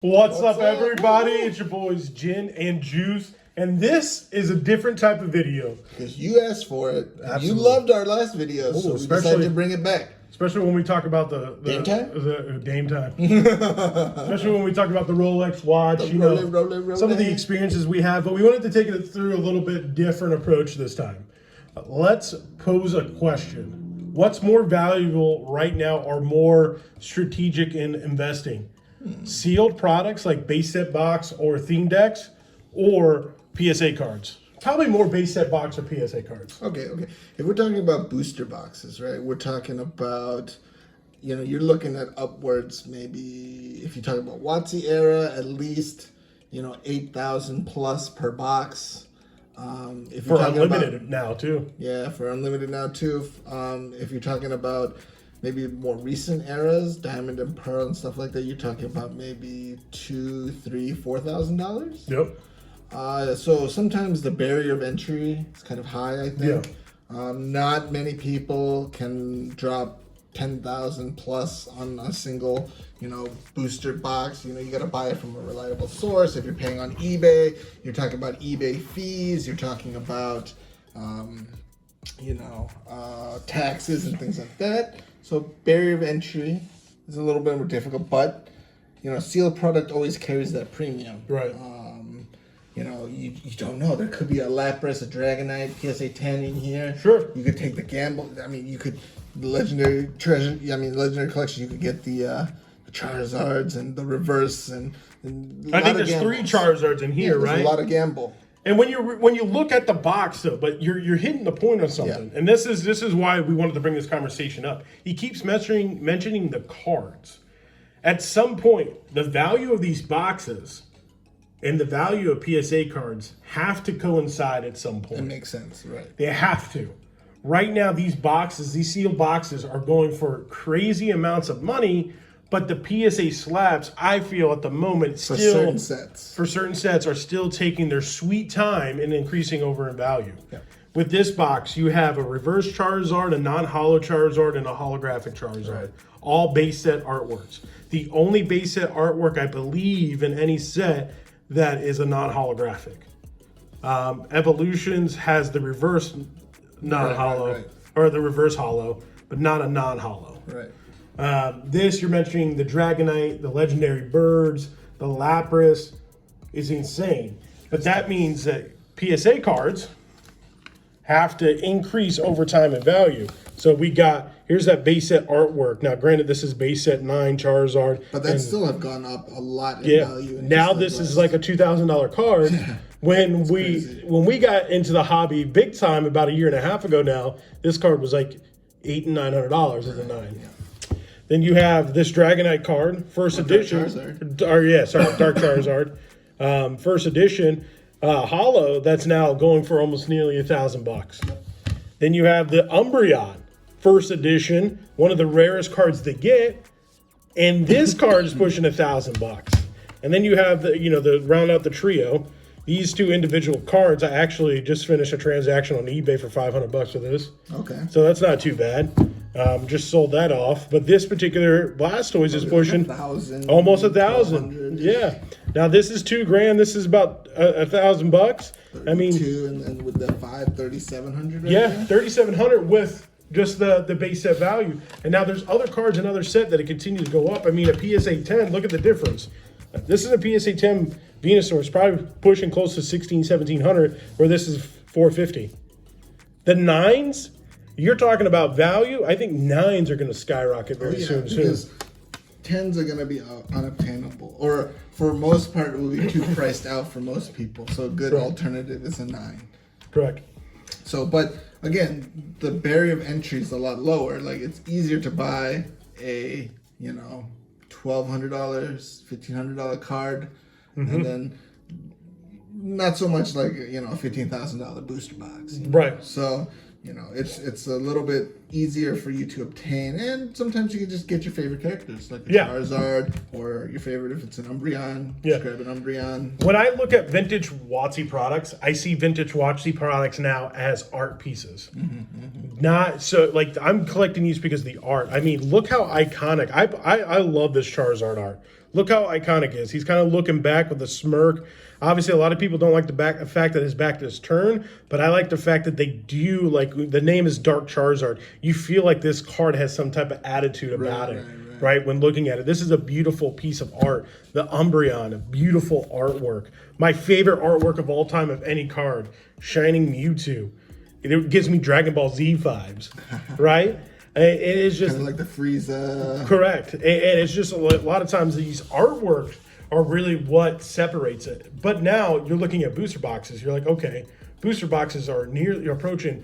What's up, everybody? It's your boys, Jin and Juice, and this is a different type of video. Because you asked for it. Absolutely. You loved our last video, so we decided to bring it back. Especially when we talk about the Dame time? Dame time. Especially when we talk about the Rolex watch, some of the experiences we have. But we wanted to take it through a little bit different approach this time. Let's pose a question. What's more valuable right now or more strategic in investing? Sealed products like base set box or theme decks, or PSA cards? Probably more base set box or PSA cards. Okay. If we're talking about booster boxes, right? We're talking about, you're looking at upwards, maybe if you talk about WotC era, at least, 8,000 plus per box. If for unlimited now too. Yeah, for unlimited now too. If you're talking about maybe more recent eras, diamond and pearl and stuff like that, you're talking about maybe $2,000, $3,000, $4,000. Yep. So sometimes the barrier of entry is kind of high, I think. Yeah. Not many people can drop 10,000 plus on a single, booster box. You got to buy it from a reliable source. If you're paying on eBay, you're talking about eBay fees. You're talking about, taxes and things like that. So barrier of entry is a little bit more difficult, but sealed product always carries that premium. Right. You don't know. There could be a Lapras, a Dragonite, PSA 10 in here. Sure. You could take the gamble. I mean, you could the legendary treasure. Legendary collection. You could get the Charizards and the reverse and I think there's 3 Charizards in here, right? There's a lot of gamble. And when you look at the box though, but you're hitting the point of something, and this is why we wanted to bring this conversation up. He keeps mentioning the cards. At some point, the value of these boxes and the value of PSA cards have to coincide at some point. It makes sense, right? They have to. Right now, these sealed boxes are going for crazy amounts of money. But the PSA slabs, I feel at the moment, for certain sets are still taking their sweet time and increasing over in value. Yeah. With this box, you have a reverse Charizard, a non-holo Charizard, and a holographic Charizard. Right. All base set artworks. The only base set artwork, I believe, in any set that is a non-holographic. Evolutions has the reverse non-holo, or the reverse holo, but not a non-holo. Right. This, you're mentioning the Dragonite, the legendary birds, the Lapras is insane. But that means that PSA cards have to increase over time in value. So here's that base set artwork. Now, granted, this is base set 9 Charizard. But that still have gone up a lot in value. Now this is like a $2,000 card. When we got into the hobby big time about a year and a half ago now, this card was like $800 and $900 as a 9. Yeah. Then you have this Dragonite card, first edition. Dark Charizard. First edition, holo, that's now going for almost nearly $1,000. Then you have the Umbreon, first edition, one of the rarest cards to get, and this card is pushing $1,000. And then you have the round out the trio. These 2 individual cards, I actually just finished a transaction on eBay for $500 for this. Okay. So that's not too bad. Just sold that off. But this particular Blastoise is pushing almost 1,000. Yeah. Now this is $2,000. This is about $1,000. I mean, and with the 3,700. Right, yeah, 3,700 with just the base set value. And now there's other cards in other set that it continues to go up. I mean, a PSA 10. Look at the difference. This is a PSA 10 Venusaur. It's probably pushing close to 1,700, where this is 450. The 9s, you're talking about value. I think 9s are going to skyrocket very soon. Because 10s are going to be unobtainable, or for most part, it will be too priced out for most people. So a good alternative is a 9. Correct. So, but again, the barrier of entry is a lot lower. Like, it's easier to buy a $1,200, $1,500 card, and then not so much like a $15,000 booster box. Right. So it's a little bit easier for you to obtain, and sometimes you can just get your favorite characters, like a Charizard, or your favorite if it's an Umbreon. Just grab an Umbreon. When I look at vintage WotC products, I see vintage WotC products now as art pieces. Not so like I'm collecting these because of the art. I mean, look how iconic. I love this Charizard art. Look how iconic he is. He's kind of looking back with a smirk. Obviously, a lot of people don't like the fact that his back is turned, but I like the fact that they do, like, the name is Dark Charizard. You feel like this card has some type of attitude about it, right? When looking at it. This is a beautiful piece of art. The Umbreon, a beautiful artwork. My favorite artwork of all time of any card, Shining Mewtwo. It gives me Dragon Ball Z vibes, right? It is just kind of like the Frieza. Correct, and it's just a lot of times these artworks are really what separates it. But now you're looking at booster boxes. You're like, okay, booster boxes are you're approaching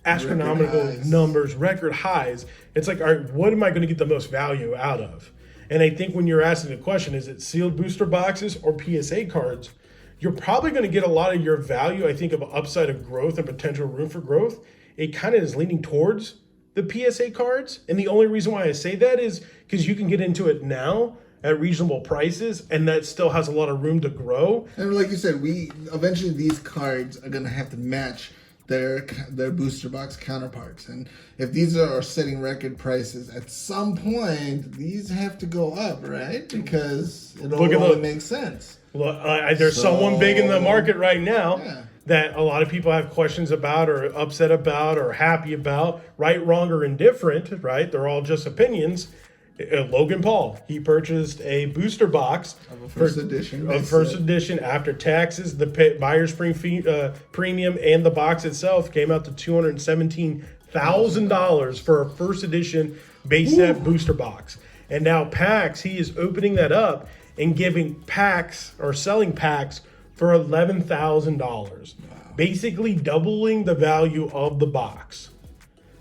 astronomical numbers, record highs. It's like, all right, what am I going to get the most value out of? And I think when you're asking the question, is it sealed booster boxes or PSA cards? You're probably going to get a lot of your value, I think, of upside of growth and potential room for growth. It kind of is leaning towards the PSA cards. And the only reason why I say that is because you can get into it now at reasonable prices, and that still has a lot of room to grow. And like you said, eventually these cards are going to have to match their booster box counterparts. And if these are setting record prices, at some point, these have to go up, right? Because it only makes sense. Look, there's someone big in the market right now that a lot of people have questions about or upset about or happy about, right, wrong, or indifferent, right? They're all just opinions. Logan Paul, he purchased a booster box of a first edition. After taxes, the buyer's premium, and the box itself came out to $217,000 for a first edition base set booster box. And now packs, he is opening that up and giving packs or selling packs for $11,000, basically doubling the value of the box.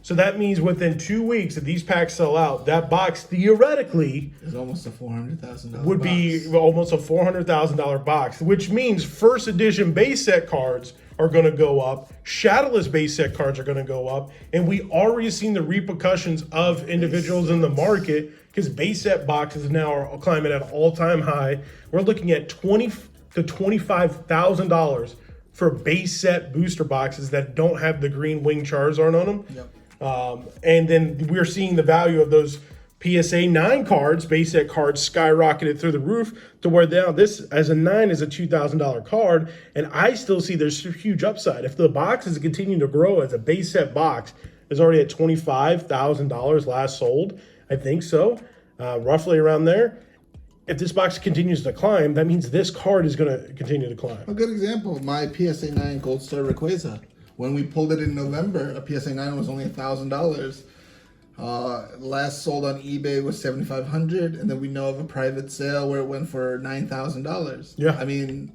So that means within 2 weeks, if these packs sell out, that box theoretically is almost a $400,000 would be almost a $400,000 box, which means first edition base set cards are going to go up, shadowless base set cards are going to go up, and we already seen the repercussions of individuals in the market because base set boxes now are climbing at an all-time high. We're looking at $20,000 to $25,000 for base set booster boxes that don't have the green wing Charizard on them. Yep. And then we're seeing the value of those PSA 9 cards, base set cards, skyrocketed through the roof to where now this, as a 9, is a $2,000 card. And I still see there's a huge upside. If the box is continuing to grow as a base set box, is already at $25,000 last sold, I think so, roughly around there. If this box continues to climb, that means this card is going to continue to climb. A good example, my PSA 9 Gold Star Rayquaza. When we pulled it in November, a PSA 9 was only $1,000. Last sold on eBay was $7,500, and then we know of a private sale where it went for $9,000. Yeah, I mean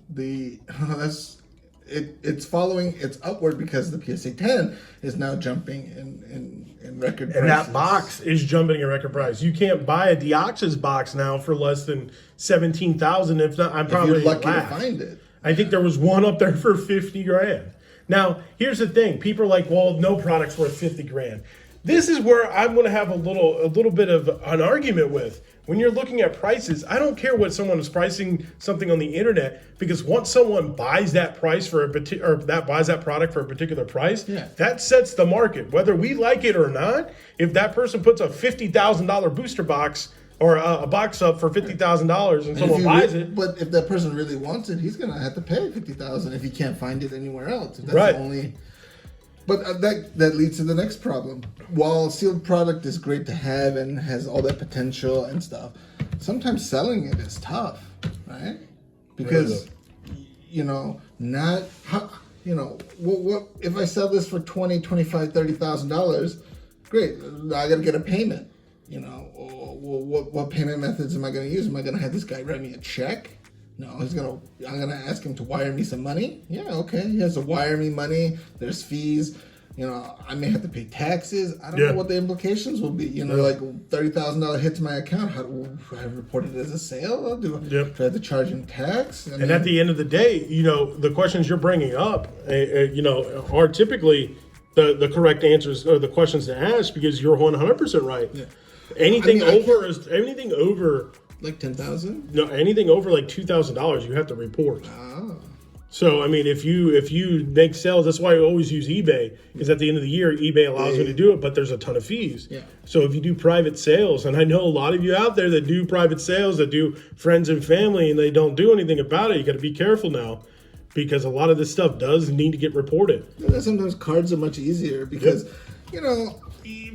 it's following, it's upward because the PSA 10 is now jumping in record prices. And that box is jumping in record price. You can't buy a Deoxys box now for less than $17,000. If not, I'm probably if you're lucky to find it. I think there was one up there for 50 grand. Now, here's the thing. People are like, well, no product's worth 50 grand. This is where I'm going to have a little bit of an argument with. When you're looking at prices, I don't care what someone is pricing something on the internet, because once someone buys that price buys that product for a particular price, that sets the market. Whether we like it or not, if that person puts a $50,000 booster box or a box up for $50,000 and someone buys it. But if that person really wants it, he's going to have to pay $50,000 if he can't find it anywhere else. If that's right. The only. But that leads to the next problem. While sealed product is great to have and has all that potential and stuff, sometimes selling it is tough, right? Because, what if I sell this for $20,000, $25,000, $30,000? Great, I got to get a payment. What payment methods am I going to use? Am I going to have this guy write me a check? No, I'm gonna ask him to wire me some money. Yeah, okay. He has to wire me money. There's fees. I may have to pay taxes. I don't know what the implications will be. Like $30,000 hit to my account. How do I report it as a sale? Do I have to charge him tax? And at the end of the day, the questions you're bringing up, are typically the correct answers or the questions to ask, because you're 100% right. Yeah. Anything over. Like $10,000? No, anything over like $2,000, you have to report. Oh. So, I mean, if you make sales, that's why I always use eBay, is at the end of the year, eBay allows me to do it, but there's a ton of fees. Yeah. So if you do private sales, and I know a lot of you out there that do private sales, that do friends and family, and they don't do anything about it, you got to be careful now, because a lot of this stuff does need to get reported. Sometimes cards are much easier because, you know,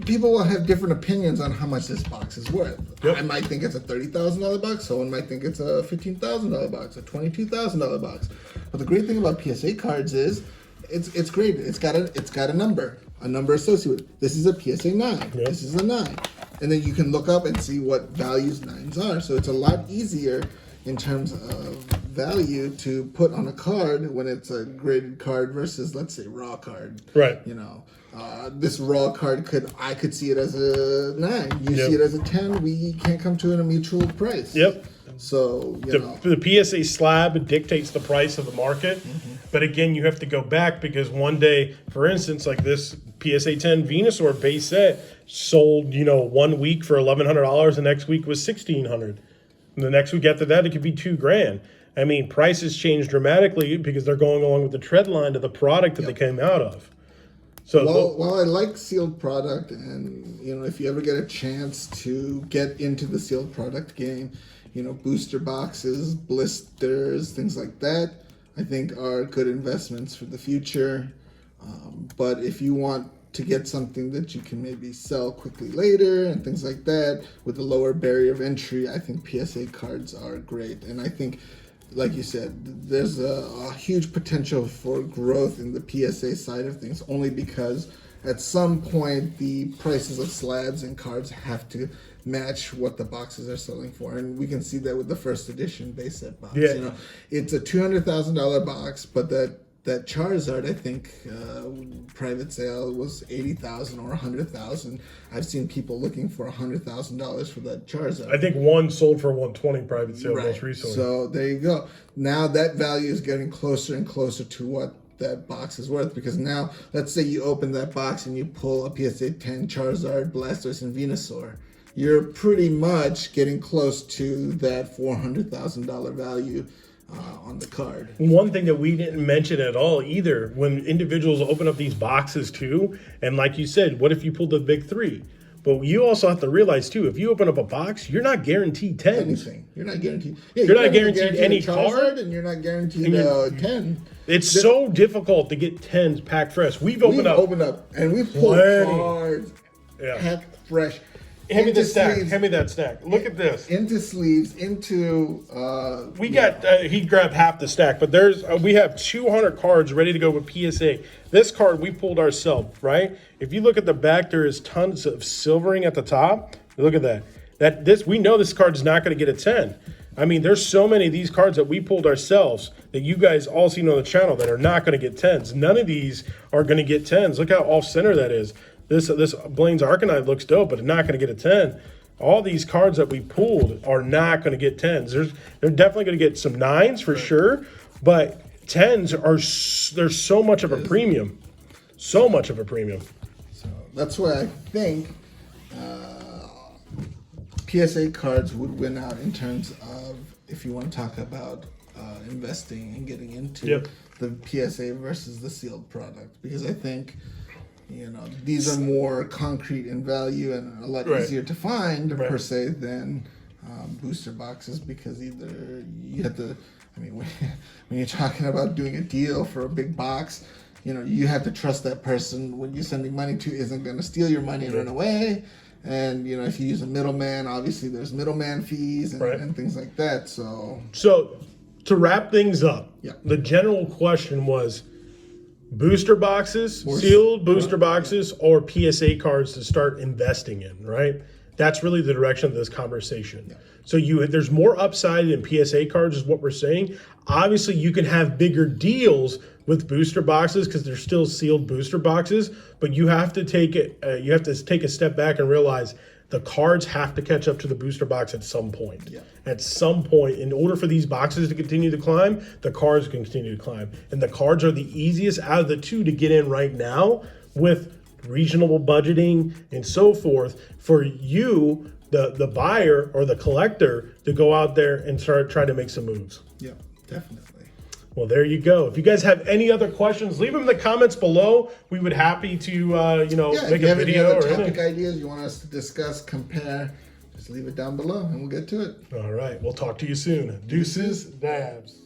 people will have different opinions on how much this box is worth. Yep. I might think it's a $30,000 box. Someone might think it's a $15,000 box, a $22,000 box. But the great thing about PSA cards is it's great. It's got a number associated with it. This is a PSA 9. Yep. This is a 9. And then you can look up and see what values 9s are. So it's a lot easier in terms of value to put on a card when it's a graded card versus, let's say, raw card. Right. You know, this raw card I could see it as a 9. You see it as a 10. We can't come to a mutual price. Yep. So the PSA slab dictates the price of the market. Mm-hmm. But again, you have to go back because one day, for instance, like this PSA 10 Venusaur base set sold, 1 week for $1,100. The next week was $1,600. And the next week after that, it could be $2,000. I mean, prices change dramatically because they're going along with the trend line of the product that they came out of. So while I like sealed product, and if you ever get a chance to get into the sealed product game, booster boxes, blisters, things like that, I think are good investments for the future. But if you want to get something that you can maybe sell quickly later and things like that with a lower barrier of entry, I think PSA cards are great. And I think, like you said, there's a huge potential for growth in the PSA side of things, only because at some point the prices of slabs and cards have to match what the boxes are selling for. And we can see that with the first edition base set box. Yeah. It's a $200,000 box, but that Charizard, I think, private sale was $80,000 or $100,000. I've seen people looking for $100,000 for that Charizard. I think one sold for $120 private sale most recently. So there you go. Now that value is getting closer and closer to what that box is worth, because now let's say you open that box and you pull a PSA 10 Charizard, Blastoise, and Venusaur. You're pretty much getting close to that $400,000 value on the card. One thing that we didn't mention at all either, when individuals open up these boxes too, and like you said, what if you pulled the big 3? But you also have to realize too, if you open up a box, you're not guaranteed 10s. Anything. You're not guaranteed. Yeah, you're not guaranteed any card, and you're not guaranteed a 10. It's so difficult to get 10s packed fresh. We've opened up and we've pulled cards packed fresh. Hand me the stack. Hand me that stack. Look at this. Into sleeves, into... we got... he grabbed half the stack, but there's... we have 200 cards ready to go with PSA. This card we pulled ourselves, right? If you look at the back, there is tons of silvering at the top. Look at that. We know this card is not going to get a 10. I mean, there's so many of these cards that we pulled ourselves that you guys all seen on the channel that are not going to get 10s. None of these are going to get 10s. Look how off-center that is. This Blaine's Arcanine looks dope, but it's not going to get a 10. All these cards that we pulled are not going to get 10s. They're definitely going to get some 9s for sure, but 10s there's so much of a premium. So much of a premium. So that's why I think PSA cards would win out in terms of, if you want to talk about investing and getting into the PSA versus the sealed product, because I think these are more concrete in value and a lot easier to find per se than booster boxes, because either you have to, when you're talking about doing a deal for a big box, you have to trust that person when you're sending money to isn't going to steal your money and run away. And, if you use a middleman, obviously there's middleman fees and things like that. So to wrap things up, the general question was, booster boxes, sealed booster boxes, or PSA cards to start investing in, right? That's really the direction of this conversation. Yeah. So there's more upside in PSA cards is what we're saying. Obviously, you can have bigger deals with booster boxes because they're still sealed booster boxes, but you have to take it. You have to take a step back and realize the cards have to catch up to the booster box at some point. Yeah. At some point, in order for these boxes to continue to climb, the cards can continue to climb. And the cards are the easiest out of the two to get in right now with reasonable budgeting and so forth for you, the buyer or the collector, to go out there and try to make some moves. Yeah, definitely. Well, there you go. If you guys have any other questions, leave them in the comments below. We would happy to, Yeah, make if you a have any video other or topic anything. ideas you want us to discuss, compare, just leave it down below and we'll get to it. All right. We'll talk to you soon. Deuces, dabs.